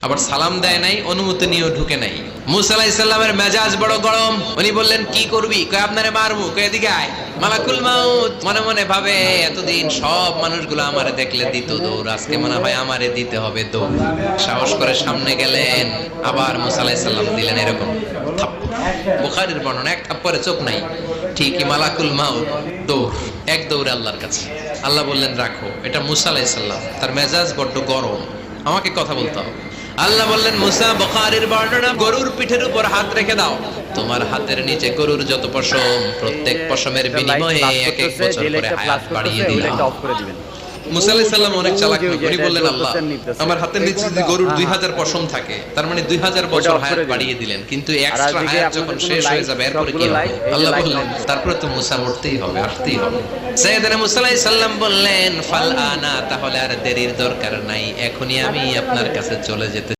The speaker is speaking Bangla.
আবার সালাম দেয় নাই, অনুমতি নিয়েও ঢুকে নাই। মুসা আলাইহিস সালামের মেজাজ বড় গরম। উনি বললেন, কি করবি? কয় আপনারে মারমু। কয় এদিকে আয়। মালাকুল মাউত মনে মনে ভাবে, এতদিন সব মানুষগুলো আমারে দেখলে দিত দৌড়, আজকে মনে হয় আমারে দিতে হবে দৌড়। সাহস করে সামনে গেলেন, আবার মুসা আলাইহিস সালাম দিলেন এরকম থাপ্পড়। বুখারীর বর্ণনা, এক থাপ্পড়ে চোখ নাই। ঠিকই মালাকুল মাউত দৌড়, এক দৌড়ে আল্লাহর কাছে। আল্লাহ বললেন, রাখো, এটা মুসা আলাইহিস সালাম, তার মেজাজ বড্ড গরম, আমাকে কথা বলতে হবে। আল্লাহ বললেন, মুসা, বুখারীর বর্ণনা, গরুর পিঠের উপর হাত রেখে দাও। তোমার হাতের নিচে গরুর যত পশম, প্রত্যেক পশমের বিনিময়ে এক এক বছর করে হায়াত বাড়িয়ে দিলাম। মুসা আলাইহিস সালাম অনেক চালাক লোক। উনি বললেন, আল্লাহ, আমার হাতের নিচে যদি গরুর 2000 পশম থাকে, তার মানে 2000 বছর হায়াত বাড়িয়ে দিলেন, কিন্তু এক্সট্রা হায়াত যখন শেষ হয়ে যাবে এরপরে কি হবে? আল্লাহ বললেন, তারপরে তো মুসা মরতেই হবে, আসতেই হবে। সাইয়েদনা মুসা আলাইহিস সালাম বললেন, ফাল আনা, তাহলে আর দেরির দরকার নাই, এখনই আমি আপনার কাছে চলে যেতে